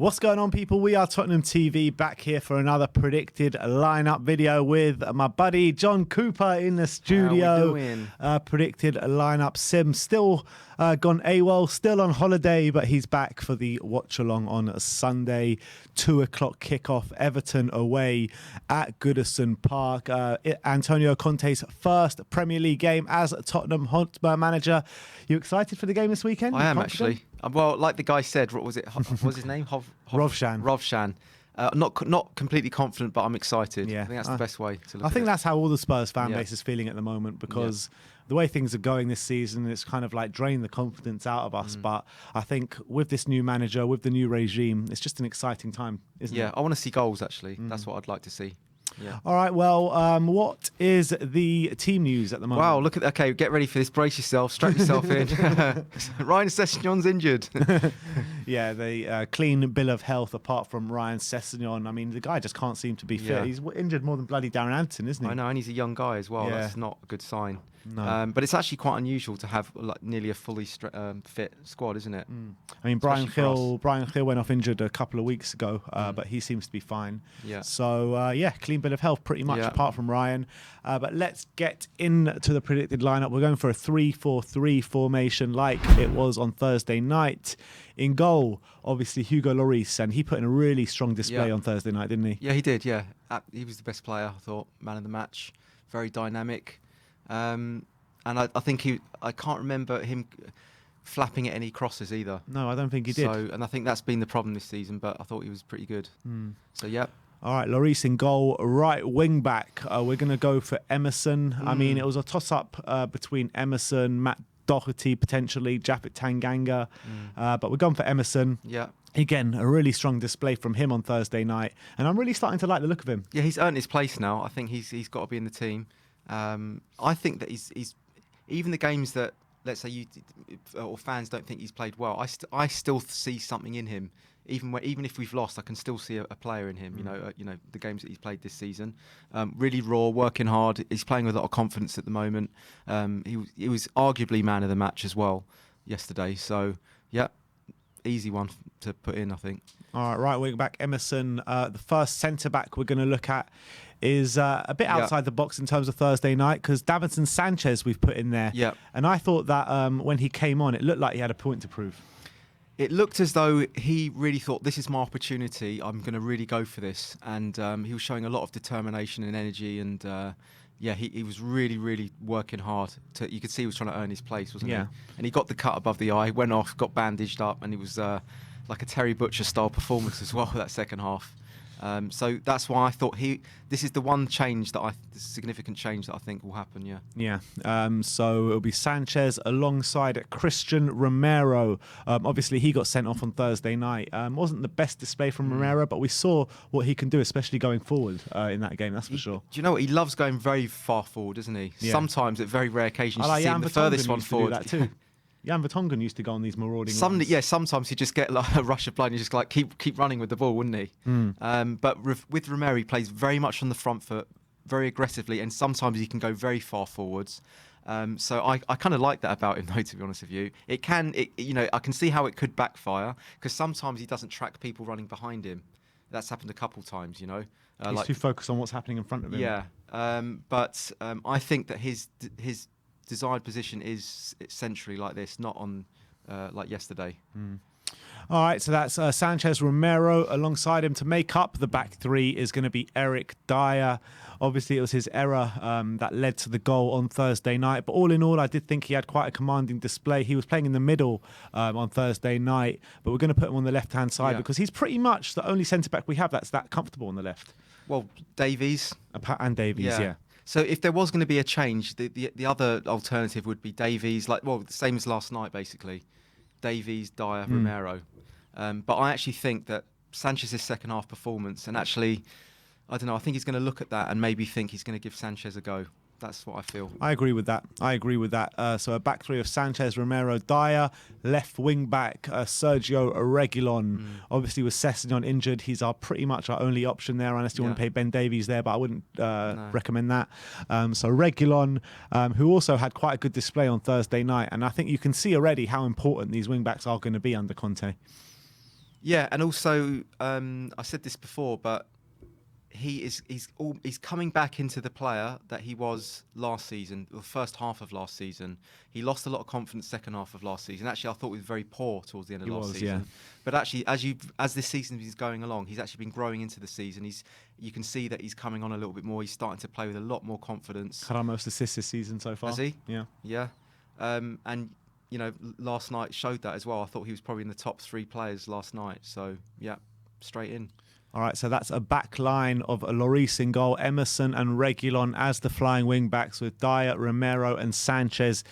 What's going on, people? We are Tottenham TV, back here for another predicted lineup video with my buddy John Cooper in the studio. How we doing? Predicted lineup. Sim still gone AWOL, still on holiday, but he's back for the watch along on Sunday. 2 o'clock kickoff. Everton away at Goodison Park. Antonio Conte's first Premier League game as Tottenham Hotspur manager. You excited for the game this weekend? I am actually. Well, like the guy said, what was it? What was his name? Rovshan. Rovshan. Not completely confident, but I'm excited. Yeah. I think that's the best way to look at it. I think that's how all the Spurs fan base is feeling at the moment, because the way things are going this season, it's kind of like drained the confidence out of us. But I think with this new manager, with the new regime, it's just an exciting time, isn't it? Yeah, I want to see goals, actually. That's what I'd like to see. Yeah. All right, well, what is the team news at the moment? Wow, look at that. Okay, get ready for this. Brace yourself. Strap yourself in. Ryan Sessegnon's injured. Yeah, the clean bill of health apart from Ryan Sessegnon. I mean, the guy just can't seem to be fit. Yeah. He's injured more than bloody Darren Anderson, isn't he? I know, and he's a young guy as well. Yeah. That's not a good sign. No. But it's actually quite unusual to have like nearly a fully fit squad, isn't it? I mean, Brian Especially Hill went off injured a couple of weeks ago, but he seems to be fine. Yeah. So, clean bill of health pretty much, Yeah. apart from Ryan. But let's get into the predicted lineup. We're going for a 3-4-3 formation like it was on Thursday night. In goal, obviously, Hugo Lloris, and he put in a really strong display on Thursday night, didn't he? Yeah, he did, yeah. He was the best player, I thought. Man of the match. Very dynamic. And I think I can't remember him flapping at any crosses either. No, I don't think he did. And I think that's been the problem this season, but I thought he was pretty good. So, yeah. All right, Lloris in goal, right wing back. We're going to go for Emerson. I mean, it was a toss-up between Emerson, Matt Doherty, potentially, Japhet Tanganga. But we're going for Emerson. Yeah. Again, a really strong display from him on Thursday night. And I'm really starting to like the look of him. Yeah, he's earned his place now. I think he's got to be in the team. I think that he's even the games that, let's say, you or fans don't think he's played well, I still see something in him. Even if we've lost, I can still see a player in him. You know, the games that he's played this season, really raw, working hard. He's playing with a lot of confidence at the moment. He was arguably man of the match as well yesterday. So yeah, easy one to put in, I think. All right wing back Emerson. The first centre back we're going to look at is a bit outside the box in terms of Thursday night, because Davidson Sanchez we've put in there. Yeah. And I thought that when he came on, it looked like he had a point to prove. It looked as though he really thought, this is my opportunity, I'm going to really go for this. And he was showing a lot of determination and energy. And he was really, really working hard. You could see he was trying to earn his place, wasn't he? And he got the cut above the eye, went off, got bandaged up, and it was like a Terry Butcher style performance as well, that second half. So that's why I thought this is the one change the significant change that I think will happen. So it'll be Sanchez alongside Christian Romero. Obviously he got sent off on Thursday night. Wasn't the best display from Romero, but we saw what he can do, especially going forward in that game. That's for sure. Do you know what? He loves going very far forward, doesn't he? Yeah. Sometimes at very rare occasions you see him the furthest one forward. That too. Jan Vertonghen used to go on these marauding runs. Yeah, sometimes he'd just get like a rush of blood and he'd just like keep running with the ball, wouldn't he? But with Romero, he plays very much on the front foot, very aggressively, and sometimes he can go very far forwards. So I kind of like that about him, though, to be honest with you. I can see how it could backfire, because sometimes he doesn't track people running behind him. That's happened a couple times, you know. He's too focused on what's happening in front of him. Yeah, but I think that his desired position is centrally like this, not on like yesterday. All right, so that's Sanchez, Romero. Alongside him to make up the back three is going to be Eric Dier. Obviously, it was his error that led to the goal on Thursday night. But all in all, I did think he had quite a commanding display. He was playing in the middle on Thursday night, but we're going to put him on the left-hand side because he's pretty much the only centre-back we have that's that comfortable on the left. Well, Davies. And Davies, yeah. So if there was going to be a change, the other alternative would be Davies, the same as last night, basically. Davies, Dier, Romero. But I actually think that Sanchez's second half performance, and actually, I don't know, I think he's going to look at that and maybe think he's going to give Sanchez a go. That's what I feel. I agree with that. So a back three of Sanchez, Romero, Dier, left wing back Sergio Reguilon. Obviously with Sessegnon injured, he's pretty much our only option there, unless you want to play Ben Davies there, but I wouldn't recommend that. So Reguilon, who also had quite a good display on Thursday night, and I think you can see already how important these wing backs are going to be under Conte. Yeah, and also I said this before, but he's coming back into the player that he was last season, the first half of last season. He lost a lot of confidence second half of last season. Actually, I thought he was very poor towards the end of last season. Yeah. But actually, as this season is going along, he's actually been growing into the season. You can see that he's coming on a little bit more. He's starting to play with a lot more confidence. Had our most assists this season so far. Has he? Yeah. Yeah. And last night showed that as well. I thought he was probably in the top 3 players last night. So yeah, straight in. All right, so that's a back line of Lloris in goal, Emerson and Reguilon as the flying wing backs, with Dier, Romero and Sanchez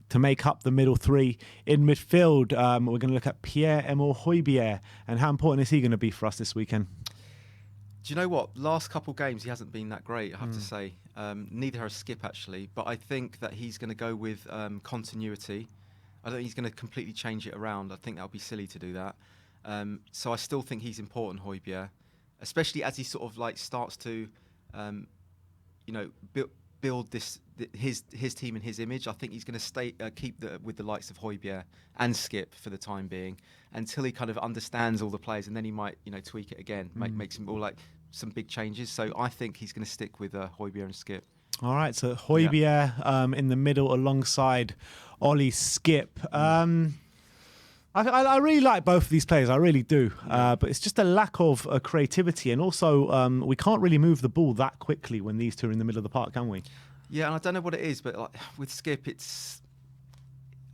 to make up the middle 3. In midfield, we're going to look at Pierre-Emile Højbjerg, and how important is he going to be for us this weekend? Do you know what? Last couple of games he hasn't been that great, I have to say. Neither has Skip, actually, but I think that he's going to go with continuity. I don't think he's going to completely change it around. I think that would be silly to do that. So I still think he's important, Højbjerg, especially as he sort of like starts to, build his team in his image. I think he's going to keep with the likes of Højbjerg and Skip for the time being until he kind of understands all the players, and then he might tweak it again, make some all like some big changes. So I think he's going to stick with Højbjerg and Skip. All right, so Højbjerg in the middle alongside Ollie Skip. I really like both of these players, I really do. But it's just a lack of creativity, and also we can't really move the ball that quickly when these two are in the middle of the park, can we? Yeah, and I don't know what it is, but like, with Skip,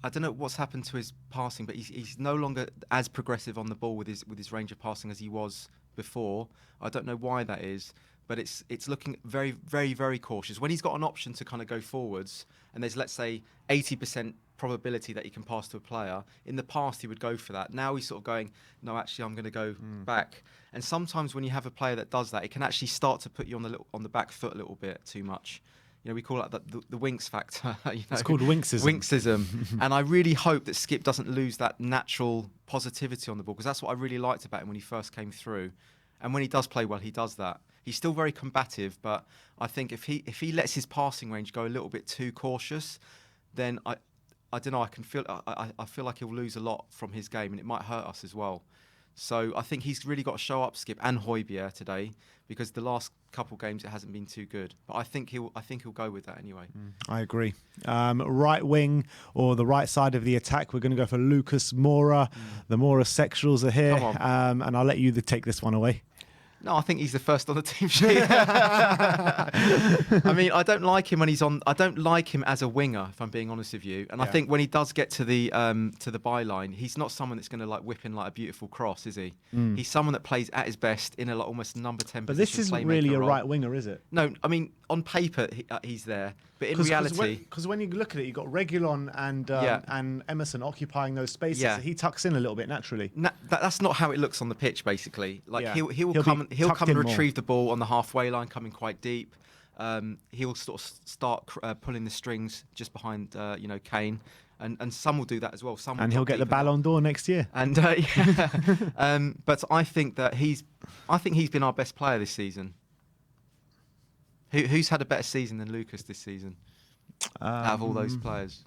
I don't know what's happened to his passing, but he's no longer as progressive on the ball with his range of passing as he was before. I don't know why that is, but it's looking very, very, very cautious. When he's got an option to kind of go forwards, and there's, let's say, 80% probability that he can pass to a player, in the past he would go for that. Now he's sort of going, no, actually I'm going to go back. And sometimes when you have a player that does that, it can actually start to put you on the back foot a little bit too much. We call it the Winks factor. It's called Winksism. Winksism. And I really hope that Skip doesn't lose that natural positivity on the ball, because that's what I really liked about him when he first came through. And when he does play well, he does that. He's still very combative, but I think if he lets his passing range go a little bit too cautious, then I don't know. I feel like he'll lose a lot from his game, and it might hurt us as well. So I think he's really got to show up, Skip and Højbjerg today, because the last couple of games it hasn't been too good. But I think he'll go with that anyway. I agree. Right wing, or the right side of the attack, we're going to go for Lucas Mora. The Mora sexuals are here, and I'll let you take this one away. No, I think he's the first on the team sheet. I mean, I don't like him when he's on. I don't like him as a winger, if I'm being honest with you. And I think when he does get to the byline, he's not someone that's going to like whip in like a beautiful cross, is he? He's someone that plays at his best in a like almost number 10 but position. This isn't really a right winger, is it? No, I mean on paper he's there, but in reality, because when you look at it, you've got Reguilon and Emerson occupying those spaces. So he tucks in a little bit naturally. That's not how it looks on the pitch, basically. Like he'll come and retrieve the ball on the halfway line, coming quite deep. He'll sort of start pulling the strings just behind, Kane, and some will do that as well. And he'll get the Ballon d'Or next year. And but I think he's been our best player this season. Who's had a better season than Lucas this season? Out of all those players.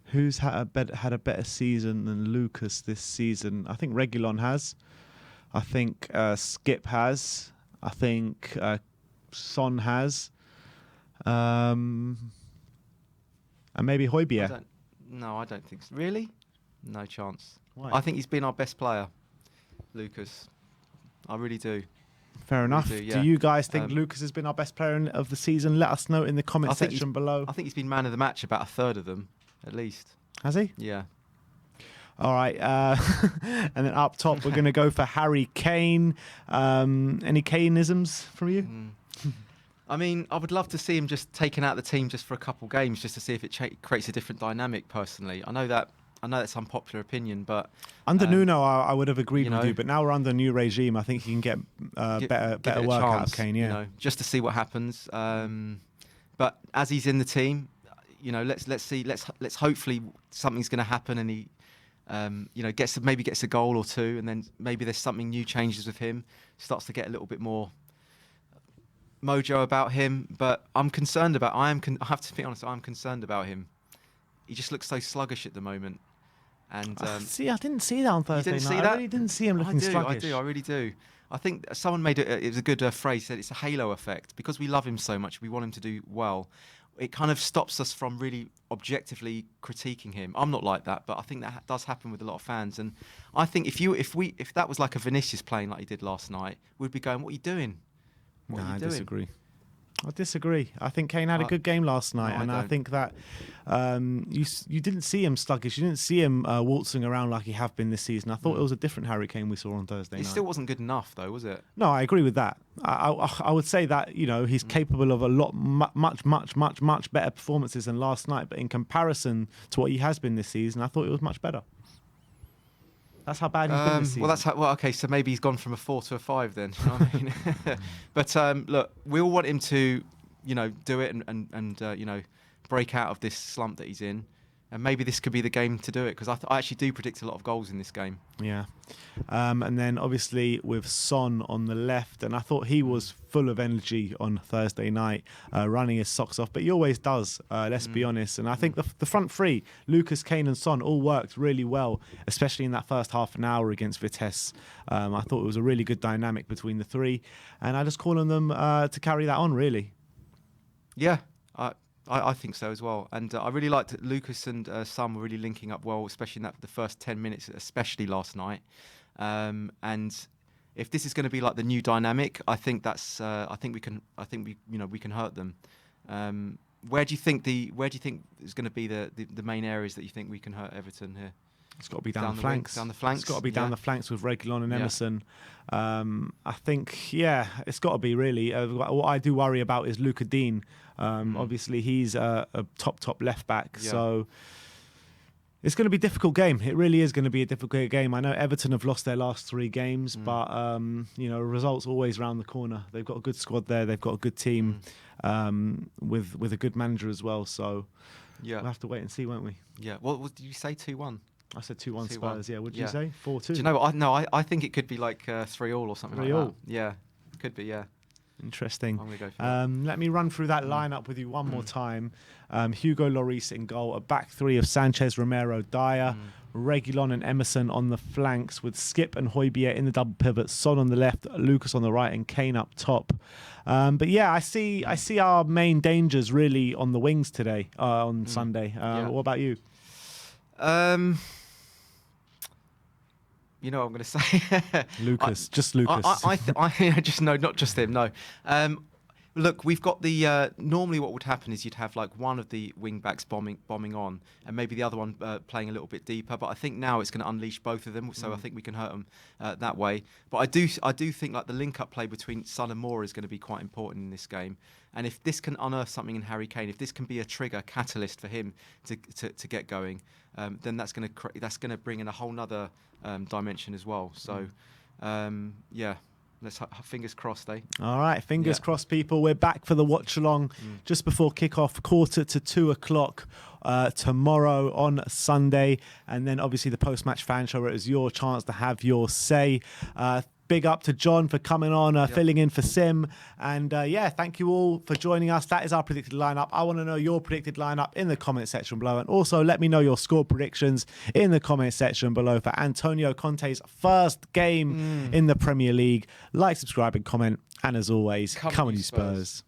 Who's had a better season than Lucas this season? I think Reguilon has. I think Skip has. I think Son has. And maybe Højbjerg. I don't think so. Really? No chance. Why? I think he's been our best player, Lucas. I really do. Fair enough. Really do you guys think Lucas has been our best player of the season? Let us know in the comment section below. I think he's been man of the match about a third of them, at least. Has he? Yeah. All right. And then up top, we're going to go for Harry Kane. Any Kane-isms from you? I mean, I would love to see him just taken out of the team just for a couple games, just to see if it creates a different dynamic, personally. I know that's unpopular opinion, but under Nuno, I would have agreed with you. But now we're under a new regime. I think he can get better work out of Kane. Yeah, just to see what happens. But as he's in the team, let's see. Let's hopefully something's going to happen, and he, gets a goal or two, and then maybe there's something new changes with him. Starts to get a little bit more mojo about him. But I'm concerned about. I have to be honest. I'm concerned about him. He just looks so sluggish at the moment. And see, I didn't see that on Thursday didn't night. see I that? really didn't see him looking sluggish. I really do. I think someone made it was a good phrase, said it's a halo effect. Because we love him so much, we want him to do well. It kind of stops us from really objectively critiquing him. I'm not like that, but I think that does happen with a lot of fans. And I think if that was like a Vinicius playing like he did last night, we'd be going, "What are you doing? What are you doing?" I disagree. I think Kane had a good game last night, no, and I think that you didn't see him sluggish. You didn't see him waltzing around like he have been this season. I thought it was a different Harry Kane we saw on Thursday night. It still wasn't good enough, though, was it? No, I agree with that. I would say that he's capable of a lot, much better performances than last night. But in comparison to what he has been this season, I thought it was much better. That's how bad he's been this season. Okay, so maybe he's gone from a 4 to a 5 then. You know what I mean? But look, we all want him to, do it and break out of this slump that he's in. And maybe this could be the game to do it, because I actually do predict a lot of goals in this game. Yeah. And then obviously with Son on the left, and I thought he was full of energy on Thursday night, running his socks off, but he always does, let's be honest. And I think the front three, Lucas, Kane and Son, all worked really well, especially in that first half an hour against Vitesse. I thought it was a really good dynamic between the three, and I just call on them to carry that on, really. Yeah. I think so as well, and I really liked that Lucas and Sam were really linking up well, especially in the first 10 minutes, especially last night. And if this is going to be like the new dynamic, I think we can hurt them. Where do you think is going to be the main areas that you think we can hurt Everton here? It's got to be down the flanks. Down the flanks. It's got to be down the flanks with Reguilon and Emerson. I think, it's got to be really. What I do worry about is Luca Dean. Obviously, he's a top left back. Yeah. So it's going to be a difficult game. It really is going to be a difficult game. I know Everton have lost their last 3 games, but results always round the corner. They've got a good squad there. They've got a good team with a good manager as well. So we'll have to wait and see, won't we? Yeah. What did you say? 2-1. I said 2-1 Spurs. Yeah. What did you say? 4-2. Do you know what? I think it could be like 3-3 or something 3-3. like that. Yeah. Could be. Yeah. Interesting. I'm gonna go for that. Let me run through that lineup with you one more time. Hugo Lloris in goal, a back three of Sanchez, Romero, Dier, Reguilon and Emerson on the flanks, with Skip and Højbjerg in the double pivot, Son on the left, Lucas on the right, and Kane up top. But yeah, I see our main dangers really on the wings today, on Sunday. What about you? You know what I'm going to say? Lucas, just Lucas. Not just him, no. Look, we've got the... normally what would happen is you'd have like one of the wing-backs bombing on, and maybe the other one playing a little bit deeper, but I think now it's going to unleash both of them, so I think we can hurt them that way. But I do think like the link-up play between Son and Mora is going to be quite important in this game. And if this can unearth something in Harry Kane, if this can be a trigger, catalyst for him to get going, then that's going to bring in a whole nother dimension as well. So, let's fingers crossed, eh? All right, fingers crossed, people. We're back for the watch along just before kickoff, 1:45 tomorrow on Sunday, and then obviously the post-match fan show, where it is your chance to have your say. Big up to John for coming on, filling in for Sim. And thank you all for joining us. That is our predicted lineup. I want to know your predicted lineup in the comment section below. And also let me know your score predictions in the comment section below for Antonio Conte's first game in the Premier League. Like, subscribe and comment. And as always, come on you Spurs.